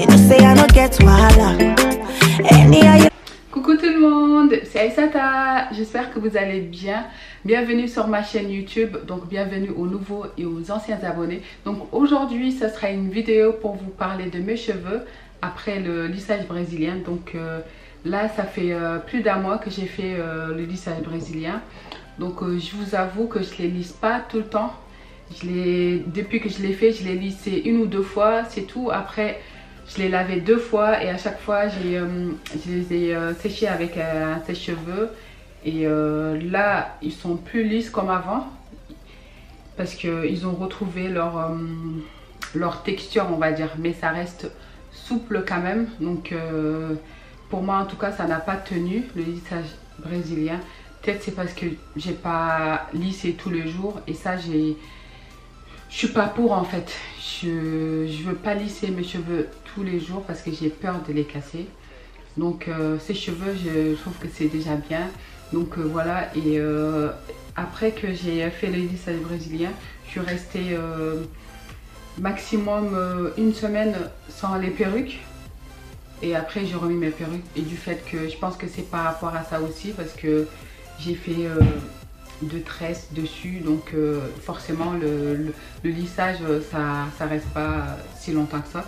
You know say I no get wahala. Any Coucou tout le monde, c'est Aïssata, j'espère que vous allez bien. Bienvenue sur ma chaîne YouTube, donc bienvenue aux nouveaux et aux anciens abonnés. Donc aujourd'hui, ce sera une vidéo pour vous parler de mes cheveux après le lissage brésilien. Donc là, ça fait plus d'un mois que j'ai fait le lissage brésilien. Donc je vous avoue que je ne les lisse pas tout le temps. Depuis que je l'ai fait, je l'ai lissé une ou deux fois, c'est tout. Après, je l'ai lavé deux fois et à chaque fois, je les ai séchés avec un sèche-cheveux. Et là, ils sont plus lisses comme avant parce qu'ils ont retrouvé leur texture, on va dire. Mais ça reste souple quand même. Donc, pour moi, en tout cas, ça n'a pas tenu le lissage brésilien. Peut-être c'est parce que j'ai pas lissé tous les jours et ça, je suis pas pour en fait. Je veux pas lisser mes cheveux tous les jours parce que j'ai peur de les casser. Donc ces cheveux, je trouve que c'est déjà bien. Donc voilà, et après que j'ai fait le lissage brésilien, je suis restée maximum une semaine sans les perruques. Et après j'ai remis mes perruques. Et du fait que je pense que c'est par rapport à ça aussi parce que j'ai fait de tresses dessus, donc forcément le lissage ça reste pas si longtemps que ça.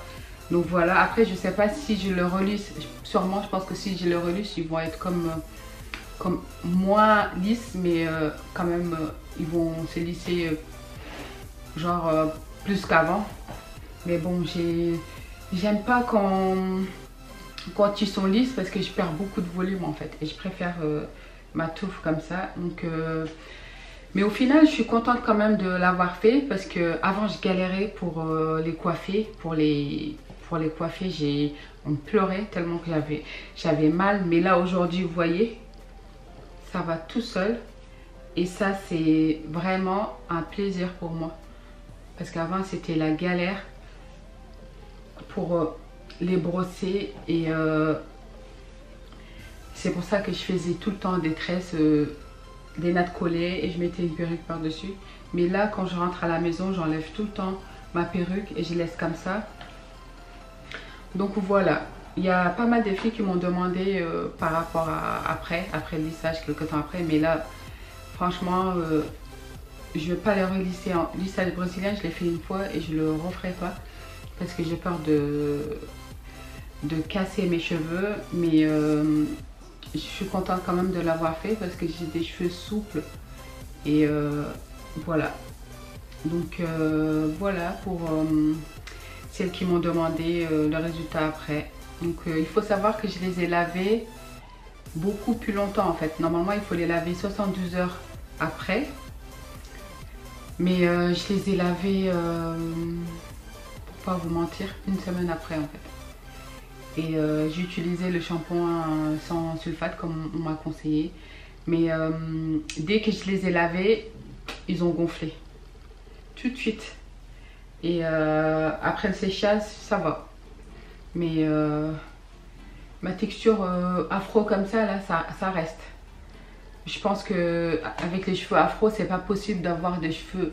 Donc voilà, après je sais pas si je le relisse, sûrement je pense que si je le relisse ils vont être comme moins lisses, mais quand même ils vont se lisser genre plus qu'avant. Mais bon, j'aime pas quand ils sont lisses parce que je perds beaucoup de volume en fait et je préfère ma touffe comme ça. Donc mais au final je suis contente quand même de l'avoir fait parce que avant je galérais pour les coiffer, pour les coiffer, on pleurait tellement que j'avais mal. Mais là aujourd'hui vous voyez, ça va tout seul et ça c'est vraiment un plaisir pour moi parce qu'avant c'était la galère pour les brosser et c'est pour ça que je faisais tout le temps des tresses, des nattes collées et je mettais une perruque par dessus. Mais là quand je rentre à la maison, j'enlève tout le temps ma perruque et je laisse comme ça. Donc voilà, il y a pas mal de filles qui m'ont demandé par rapport à après le lissage, quelques temps après. Mais là franchement je ne vais pas les relisser en lissage brésilien. Je l'ai fait une fois et je le referai pas parce que j'ai peur de casser mes cheveux. Mais je suis contente quand même de l'avoir fait parce que j'ai des cheveux souples et voilà. Donc voilà pour celles qui m'ont demandé le résultat après. Donc il faut savoir que je les ai lavés beaucoup plus longtemps en fait. Normalement il faut les laver 72 heures après, mais je les ai lavés pour pas vous mentir une semaine après en fait. Et j'ai utilisé le shampoing sans sulfate comme on m'a conseillé. Mais dès que je les ai lavés, ils ont gonflé. Tout de suite. Et après le séchage, ça va. Mais ma texture afro comme ça, là, ça reste. Je pense que avec les cheveux afro, c'est pas possible d'avoir des cheveux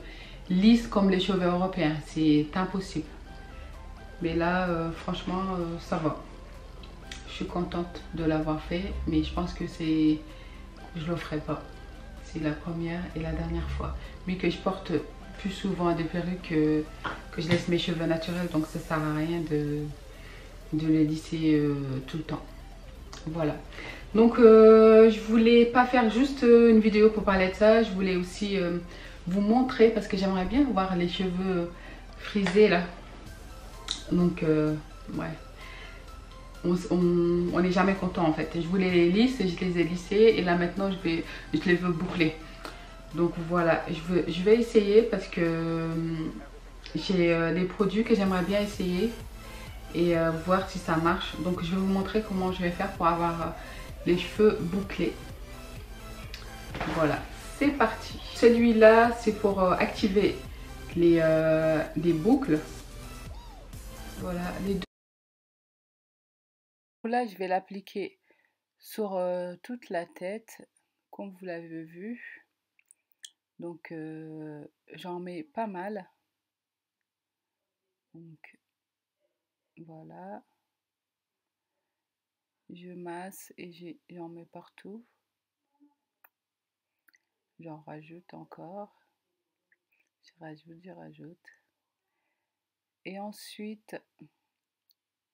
lisses comme les cheveux européens. C'est impossible. Mais là, franchement, ça va. Je suis contente de l'avoir fait, mais je pense que je le ferai pas. C'est la première et la dernière fois. Vu que je porte plus souvent des perruques que je laisse mes cheveux naturels, donc ça sert à rien de les lisser tout le temps. Voilà. Donc je voulais pas faire juste une vidéo pour parler de ça. Je voulais aussi vous montrer parce que j'aimerais bien voir les cheveux frisés là. Donc ouais. On n'est jamais content en fait. Je voulais les lisser, je les ai lissés et là maintenant je les veux boucler. Donc voilà, je vais essayer parce que j'ai des produits que j'aimerais bien essayer et voir si ça marche. Donc je vais vous montrer comment je vais faire pour avoir les cheveux bouclés. Voilà, c'est parti. Celui-là c'est pour activer les boucles. Voilà, les deux. Là je vais l'appliquer sur toute la tête comme vous l'avez vu. Donc j'en mets pas mal. Donc Voilà. Je masse et j'en mets partout. J'en rajoute encore. Je rajoute. Et ensuite,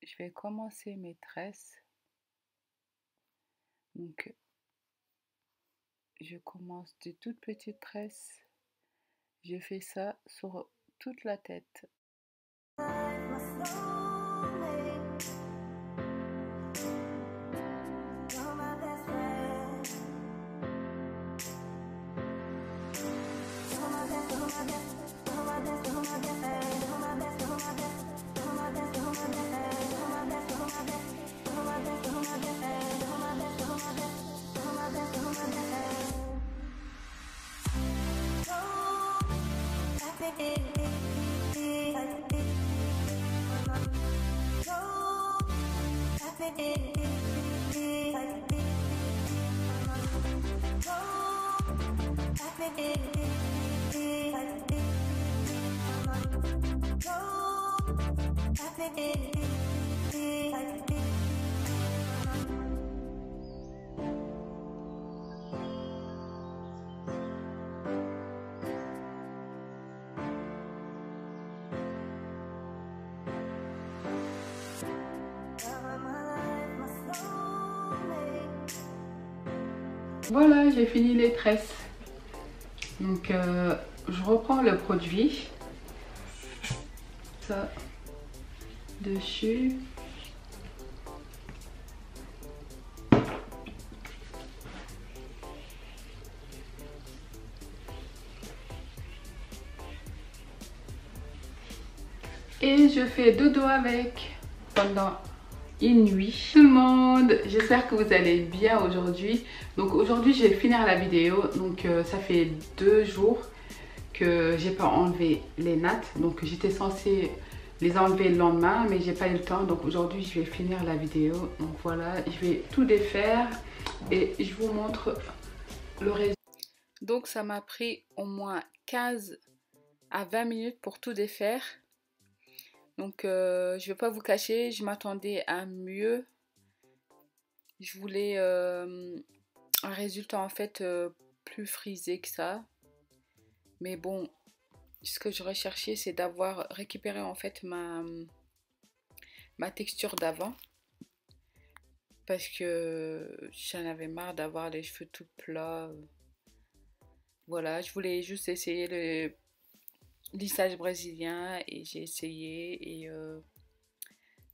je vais commencer mes tresses. Donc, je commence des toutes petites tresses. Je fais ça sur toute la tête. Voilà, j'ai fini les tresses. Donc, je reprends le produit. Ça, dessus. Et je fais dodo avec pendant une nuit. Tout le monde, j'espère que vous allez bien aujourd'hui. Donc aujourd'hui je vais finir la vidéo. Donc ça fait 2 jours que j'ai pas enlevé les nattes. Donc j'étais censée les enlever le lendemain, mais j'ai pas eu le temps. Donc aujourd'hui je vais finir la vidéo. Donc voilà, je vais tout défaire et je vous montre le résultat. Donc ça m'a pris au moins 15 à 20 minutes pour tout défaire. Donc je vais pas vous cacher, je m'attendais à mieux. Je voulais un résultat en fait plus frisé que ça. Mais bon, ce que je recherchais, c'est d'avoir récupéré en fait ma texture d'avant. Parce que j'en avais marre d'avoir les cheveux tout plats. Voilà, je voulais juste essayer le lissage brésilien et j'ai essayé et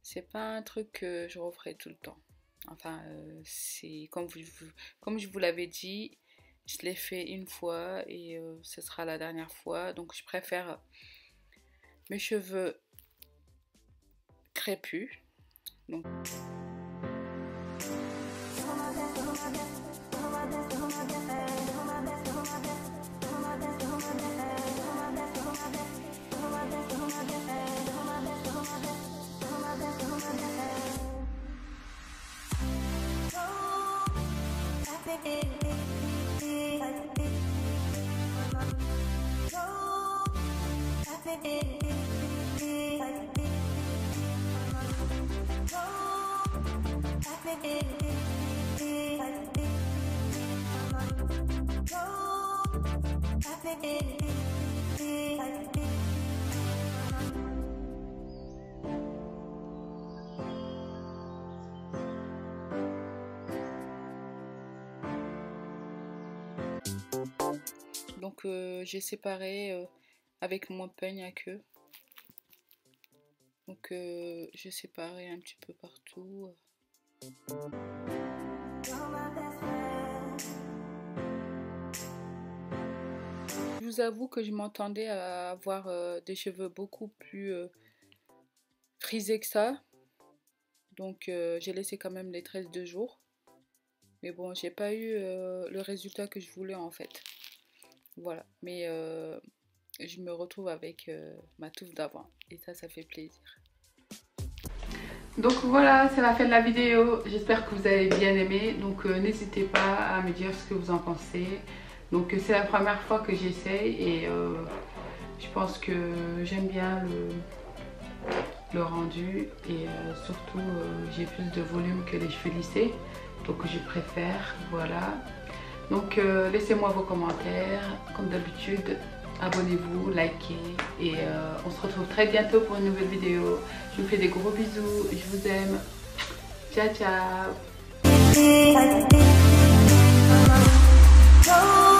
c'est pas un truc que je referai tout le temps. Enfin, c'est comme je vous l'avais dit, je l'ai fait une fois et ce sera la dernière fois. Donc je préfère mes cheveux crépus. Donc j'ai séparé avec mon peigne à queue. Donc j'ai séparé un petit peu partout. Je vous avoue que je m'attendais à avoir des cheveux beaucoup plus frisés que ça. Donc j'ai laissé quand même les tresses 2 jours. Mais bon, j'ai pas eu le résultat que je voulais en fait. Voilà, mais je me retrouve avec ma touffe d'avant et ça fait plaisir. Donc voilà, c'est la fin de la vidéo. J'espère que vous avez bien aimé. Donc n'hésitez pas à me dire ce que vous en pensez. Donc c'est la première fois que j'essaye et je pense que j'aime bien le rendu et surtout j'ai plus de volume que les cheveux lissés, donc je préfère, voilà. Donc laissez-moi vos commentaires, comme d'habitude, abonnez-vous, likez et on se retrouve très bientôt pour une nouvelle vidéo. Je vous fais des gros bisous, je vous aime, ciao ciao.